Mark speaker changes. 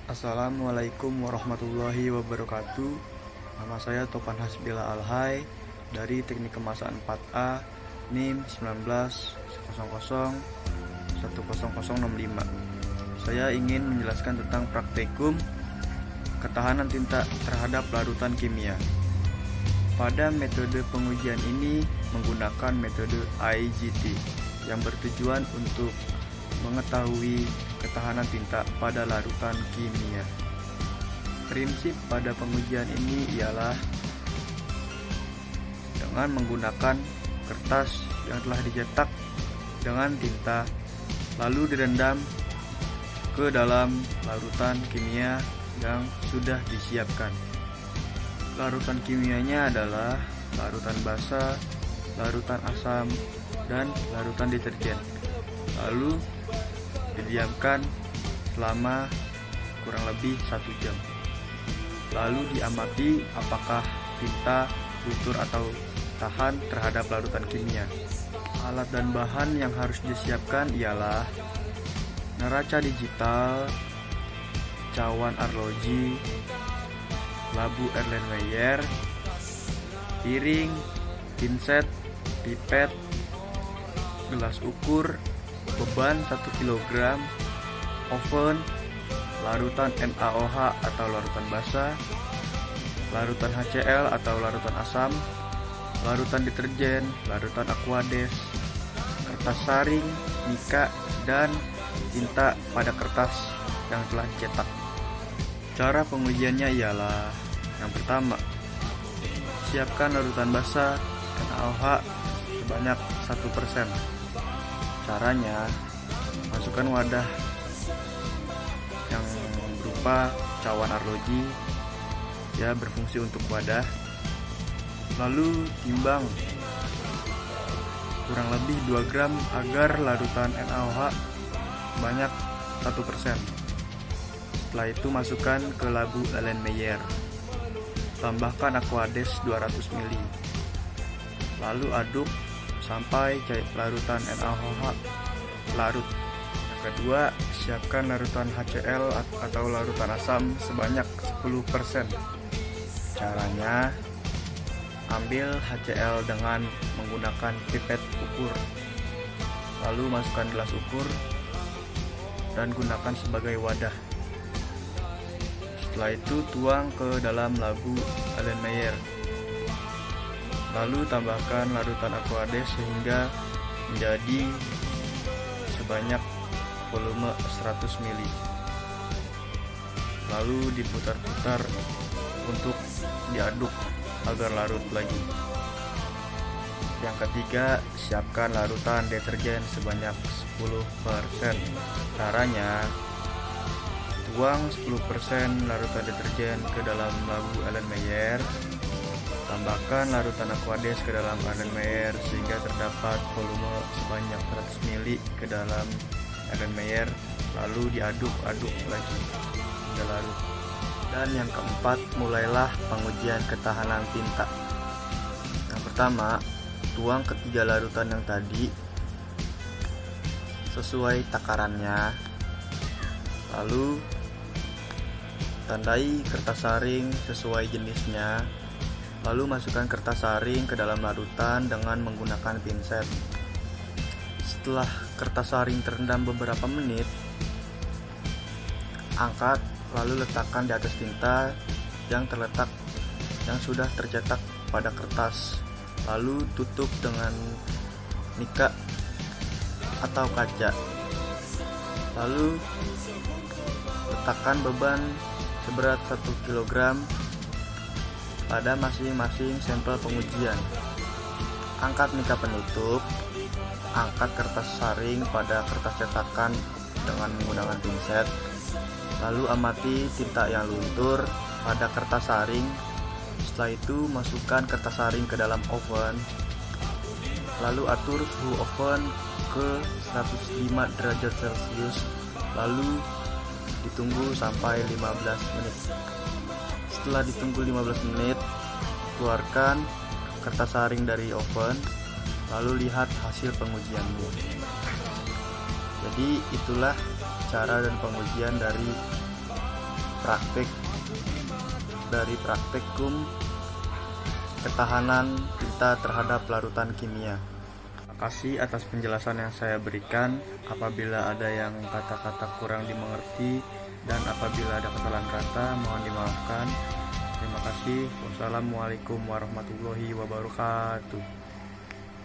Speaker 1: Assalamualaikum warahmatullahi wabarakatuh. Nama saya Topan Hasbila Alhai dari Teknik Kemasan 4A NIM 1900100065. Saya ingin menjelaskan tentang praktikum ketahanan tinta terhadap larutan kimia. Pada metode pengujian ini menggunakan metode IGT yang bertujuan untuk mengetahui ketahanan tinta pada larutan kimia. Prinsip pada pengujian ini ialah dengan menggunakan kertas yang telah dicetak dengan tinta, lalu direndam ke dalam larutan kimia yang sudah disiapkan. Larutan kimianya adalah larutan basa, larutan asam, dan larutan deterjen. Lalu didiamkan selama kurang lebih 1 jam. Lalu diamati apakah tinta luntur atau tahan terhadap larutan kimia. Alat dan bahan yang harus disiapkan ialah neraca digital, cawan arloji, labu Erlenmeyer, piring, pinset, pipet, gelas ukur, beban 1 kg, oven, larutan NaOH atau larutan basa, larutan HCl atau larutan asam, larutan deterjen, larutan aquades, kertas saring, mika, dan tinta pada kertas yang telah dicetak. Cara pengujiannya ialah: yang pertama, siapkan larutan basa NaOH sebanyak 1%. Caranya, masukkan wadah yang berupa cawan arloji, ya, berfungsi untuk wadah. Lalu timbang kurang lebih 2 gram agar larutan NaOH banyak 1%. Setelah itu masukkan ke labu Erlenmeyer. Tambahkan aquades 200 ml. Lalu aduk sampai cair larutan NaOH larut. Yang kedua, siapkan larutan HCl atau larutan asam sebanyak 10%. Caranya, ambil HCl dengan menggunakan pipet ukur. Lalu masukkan gelas ukur dan gunakan sebagai wadah. Setelah itu tuang ke dalam labu Erlenmeyer. Lalu tambahkan larutan aquades sehingga menjadi sebanyak volume 100 ml. Lalu diputar-putar untuk diaduk agar larut lagi. Yang ketiga, siapkan larutan deterjen sebanyak 10%. Caranya, tuang 10% larutan deterjen ke dalam labu Erlenmeyer. Tambahkan larutan aquades ke dalam Erlenmeyer sehingga terdapat volume sebanyak 100 ml ke dalam Erlenmeyer, lalu diaduk-aduk lagi hingga larut. Dan yang keempat, mulailah pengujian ketahanan tinta. Yang pertama, tuang ketiga larutan yang tadi sesuai takarannya, lalu tandai kertas saring sesuai jenisnya. Lalu masukkan kertas saring ke dalam larutan dengan menggunakan pinset. Setelah kertas saring terendam beberapa menit, angkat lalu letakkan di atas tinta yang sudah tercetak pada kertas. Lalu tutup dengan mika atau kaca. Lalu letakkan beban seberat 1 kg pada masing-masing sampel pengujian. Angkat mika penutup, angkat kertas saring pada kertas cetakan dengan menggunakan pinset. Lalu amati tinta yang luntur pada kertas saring. Setelah itu masukkan kertas saring ke dalam oven. Lalu atur suhu oven ke 105 derajat Celcius. Lalu ditunggu sampai 15 menit. Setelah ditunggu 15 menit, keluarkan kertas saring dari oven, lalu lihat hasil pengujianmu. Jadi itulah cara dan pengujian dari praktikum ketahanan kita terhadap larutan kimia. Terima kasih atas penjelasan yang saya berikan. Apabila ada yang kata-kata kurang dimengerti dan apabila ada kesalahan kata, mohon dimaafkan. Terima kasih. Wassalamualaikum warahmatullahi wabarakatuh.